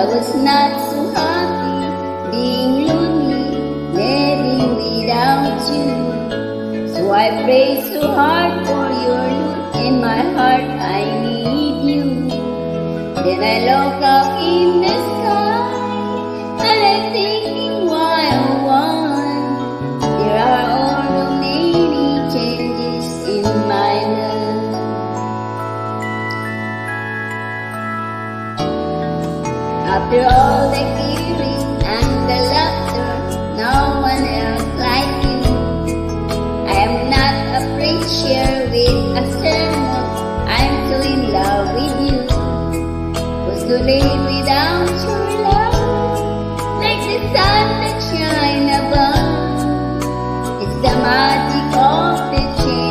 was not so happy being lonely, living without you. So I prayed so hard for your look in my heart, I need you. Then I look up in the sky and I'm thinking why oh why there are all the many changes in my love. After all the giving and the laughter, no one else like you. I am not a preacher with a sermon, I'm so in love with you. Was to live without your love, like the sun that shine above. It's the magic of the change.